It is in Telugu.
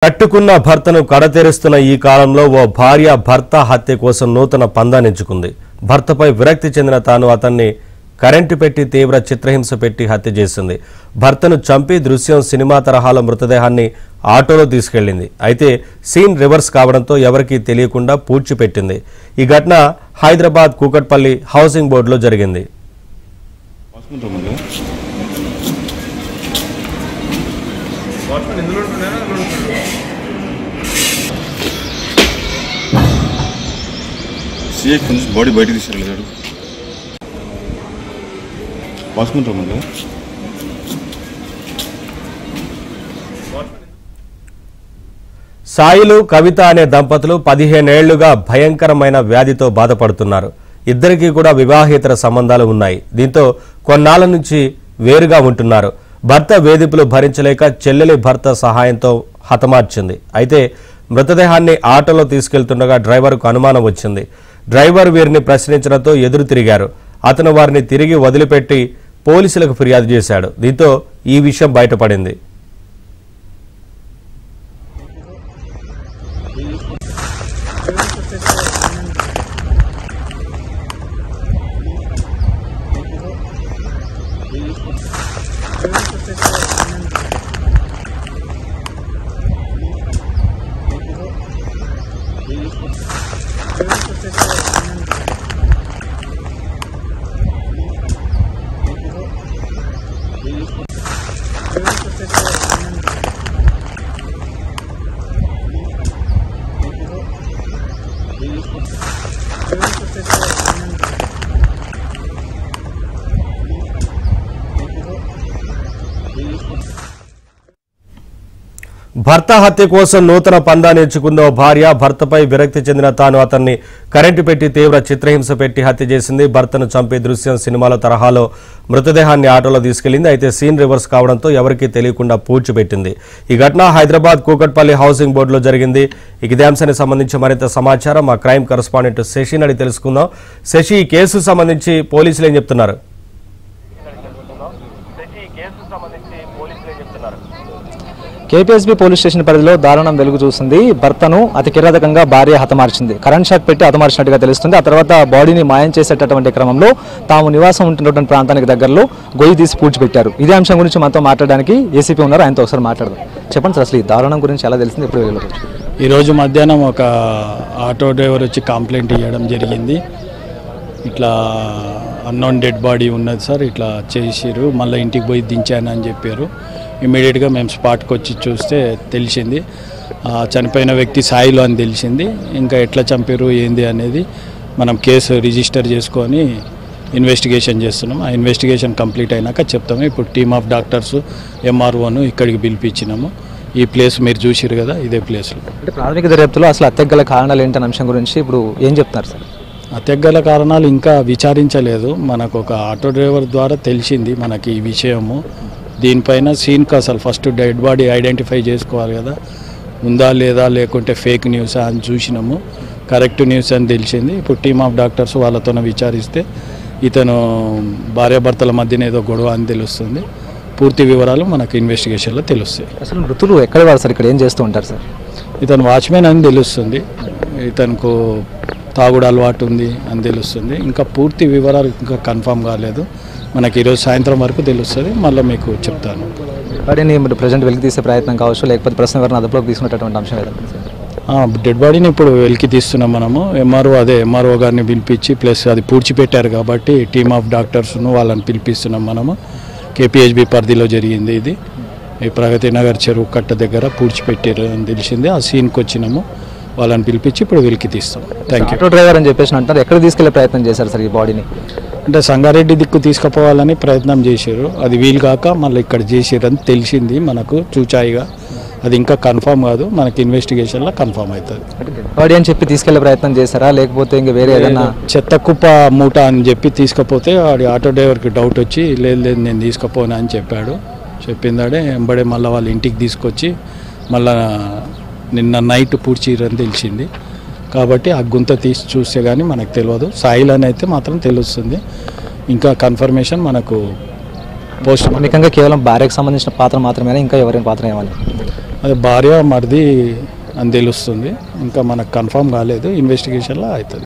కట్టుకున్న భర్తను కడతెరుస్తున్న ఈ కాలంలో ఓ భార్య భర్త హత్య కోసం నూతన పందానించుకుంది. భర్తపై విరక్తి చెందిన తాను అతన్ని కరెంటు పెట్టి తీవ్ర చిత్రహింస పెట్టి హత్య చేసింది. భర్తను చంపి దృశ్యం సినిమా తరహాలో మృతదేహాన్ని ఆటోలో తీసుకెళ్లింది. అయితే సీన్ రివర్స్ కావడంతో ఎవరికీ తెలియకుండా పూడ్చిపెట్టింది. ఈ ఘటన హైదరాబాద్ కూకట్పల్లి హౌసింగ్ బోర్డులో జరిగింది. బాడీ బయట తీసుకెళ్ళాడు. సాయిలు కవిత అనే దంపతులు 15 ఏళ్లుగా భయంకరమైన వ్యాధితో బాధపడుతున్నారు. ఇద్దరికీ కూడా వివాహేతర సంబంధాలు ఉన్నాయి. దీంతో కొన్నాళ్ల నుంచి వేరుగా ఉంటున్నారు. భర్త వేధింపులు భరించలేక చెల్లెలి భర్త సహాయంతో హతమార్చింది. అయితే మృతదేహాన్ని ఆటోలో తీసుకెళ్తుండగా డ్రైవర్కు అనుమానం వచ్చింది. డ్రైవర్ వీరిని ప్రశ్నించడంతో ఎదురు తిరిగారు. అతను వారిని తిరిగి వదిలిపెట్టి పోలీసులకు ఫిర్యాదు చేశాడు. దీంతో ఈ విషయం బయటపడింది. భర్త హత్య కోసం నూతన పందాన్ని ఎంచుకున్న భార్య భర్తపై విరక్తి చెందిన తాను అతన్ని కరెంటు పెట్టి తీవ్ర చిత్రహింస పెట్టి హత్య చేసింది. భర్తను చంపే దృశ్యం సినిమాల తరహాలో మృతదేహాన్ని ఆటోలో తీసుకెళ్లింది. అయితే సీన్ రివర్స్ కావడంతో ఎవరికీ తెలియకుండా పూడ్చిపెట్టింది. ఈ ఘటన హైదరాబాద్ కూకట్పల్లి హౌసింగ్ బోర్డులో జరిగింది. ఇదే అంశానికి సంబంధించి మరింత సమాచారం మా క్రైమ్ కరెస్పాండెంట్ శశిని అడిగి తెలుసుకుందాం. శశి, ఈ కేసు సంబంధించి పోలీసులు ఏం చెప్తున్నారు? కేపీఎస్బీ పోలీస్ స్టేషన్ పరిధిలో దారుణం వెలుగు చూస్తుంది. భర్తను అతి కిరాతకంగా భార్య హతమార్చింది. కరెంట్ షాక్ పెట్టి హతమార్చినట్టుగా తెలుస్తుంది. ఆ తర్వాత బాడీని మాయం చేసేటటువంటి క్రమంలో తాము నివాసం ఉంటున్నటువంటి ప్రాంతానికి దగ్గరలో గొయ్యి తీసి పూడ్చిపెట్టారు. ఇదే అంశం గురించి మనతో మాట్లాడడానికి ఏసీపీ ఉన్నారు. ఆయనతో ఒకసారి మాట్లాడదాం. చెప్పండి సార్, అసలు ఈ దారుణం గురించి ఎలా తెలిసింది? ఎప్పుడు వెళ్ళవచ్చు? ఈరోజు మధ్యాహ్నం ఒక ఆటో డ్రైవర్ వచ్చి కంప్లైంట్ ఇవ్వడం జరిగింది. ఇట్లా అన్నోన్ డెడ్ బాడీ ఉన్నది సార్, ఇట్లా చేసిరు, మళ్ళీ ఇంటికి పోయి దించాను అని చెప్పారు. ఇమీడియట్గా మేము స్పాట్కి వచ్చి చూస్తే తెలిసింది చనిపోయిన వ్యక్తి సాయిలో అని తెలిసింది. ఇంకా ఎట్లా చంపారు ఏంది అనేది మనం కేసు రిజిస్టర్ చేసుకొని ఇన్వెస్టిగేషన్ చేస్తున్నాం. ఆ ఇన్వెస్టిగేషన్ కంప్లీట్ అయినాక చెప్తాము. ఇప్పుడు టీమ్ ఆఫ్ డాక్టర్స్ ఎంఆర్ఓను ఇక్కడికి పిలిపించినాము. ఈ ప్లేస్ మీరు చూసిరు కదా, ఇదే ప్లేస్లో. అంటే ప్రాథమిక దర్యాప్తులో అసలు హత్యకు గల కారణాలు ఏంటనే అంశం గురించి ఇప్పుడు ఏం చెప్తున్నారు సార్? హత్యకు గల కారణాలు ఇంకా విచారించలేదు. మనకు ఒక ఆటో డ్రైవర్ ద్వారా తెలిసింది మనకి ఈ విషయము. దీనిపైన సీన్కి అసలు ఫస్ట్ డెడ్ బాడీ ఐడెంటిఫై చేసుకోవాలి కదా, ఉందా లేదా, లేకుంటే ఫేక్ న్యూసా అని చూసినాము. కరెక్ట్ న్యూస్ అని తెలిసింది. ఇప్పుడు టీమ్ ఆఫ్ డాక్టర్స్ వాళ్ళతో విచారిస్తే ఇతను భార్యాభర్తల మధ్యన ఏదో గొడవ అని తెలుస్తుంది. పూర్తి వివరాలు మనకు ఇన్వెస్టిగేషన్లో తెలుస్తాయి. అసలు మృతులు ఎక్కడ వారు సార్? ఇక్కడ ఏం చేస్తూ ఉంటారు సార్? ఇతను వాచ్మెన్ అని తెలుస్తుంది. ఇతనుకు తాగుడు అలవాటు ఉంది అని తెలుస్తుంది. ఇంకా పూర్తి వివరాలు ఇంకా కన్ఫర్మ్ కాలేదు. మనకి ఈరోజు సాయంత్రం వరకు తెలుస్తుంది. మళ్ళీ మీకు చెప్తాను. బాడీని ప్రజెంట్ వెలికి తీసే ప్రయత్నం కావచ్చు, లేకపోతే ప్రశ్న ఎవరిని అదుపులోకి తీసుకునేటటువంటి అంశం ఏదైనా? డెడ్ బాడీని ఇప్పుడు వెలికి తీస్తున్నాం మనము. ఎంఆర్ఓ గారిని పిలిపించి, ప్లస్ అది పూడ్చిపెట్టారు కాబట్టి టీమ్ ఆఫ్ డాక్టర్స్ను వాళ్ళని పిలిపిస్తున్నాం మనము. కేపీహెచ్బీ పరిధిలో జరిగింది ఇది. ఈ ప్రగతి నగర్ చెరువు కట్ట దగ్గర పూడ్చిపెట్టారు అని తెలిసింది. ఆ సీన్కి వచ్చినాము. వాళ్ళని పిలిపించి ఇప్పుడు వెలికి తీస్తాం. Thank you. ఆటో డ్రైవర్ అని చెప్పేసి అంటారు, ఎక్కడ తీసుకెళ్లే ప్రయత్నం చేశారు సార్ ఈ బాడీని? అంటే సంగారెడ్డి దిక్కు తీసుకుపోవాలని ప్రయత్నం చేశారు. అది వీలు కాక మళ్ళీ ఇక్కడ చేసారని తెలిసింది మనకు చూచాయిగా. అది ఇంకా కన్ఫర్మ్ కాదు, మనకి ఇన్వెస్టిగేషన్లో కన్ఫర్మ్ అవుతుంది. బాడీ అని చెప్పి తీసుకెళ్లే ప్రయత్నం చేశారా, లేకపోతే ఇంకా వేరే ఏదైనా చెత్త కుప్ప మూట అని చెప్పి తీసుకపోతే వాడి ఆటో డ్రైవర్కి డౌట్ వచ్చి లేదు నేను తీసుకుపోనా అని చెప్పాడు. చెప్పిందాడే ఎంబడే మళ్ళీ వాళ్ళ ఇంటికి తీసుకొచ్చి మళ్ళా నిన్న నైట్ పూడ్చిరని తెలిసింది. కాబట్టి ఆ గుంత తీసి చూస్తే కానీ మనకు తెలియదు. సాయిల్ అని అయితే మాత్రం తెలుస్తుంది. ఇంకా కన్ఫర్మేషన్ మనకు పోస్ట్ కేవలం భార్యకు సంబంధించిన పాత్ర మాత్రమేనా, ఇంకా ఎవరైనా పాత్ర ఏమని? అది భార్య మరిది అని తెలుస్తుంది. ఇంకా మనకు కన్ఫర్మ్ కాలేదు, ఇన్వెస్టిగేషన్లో అవుతుంది.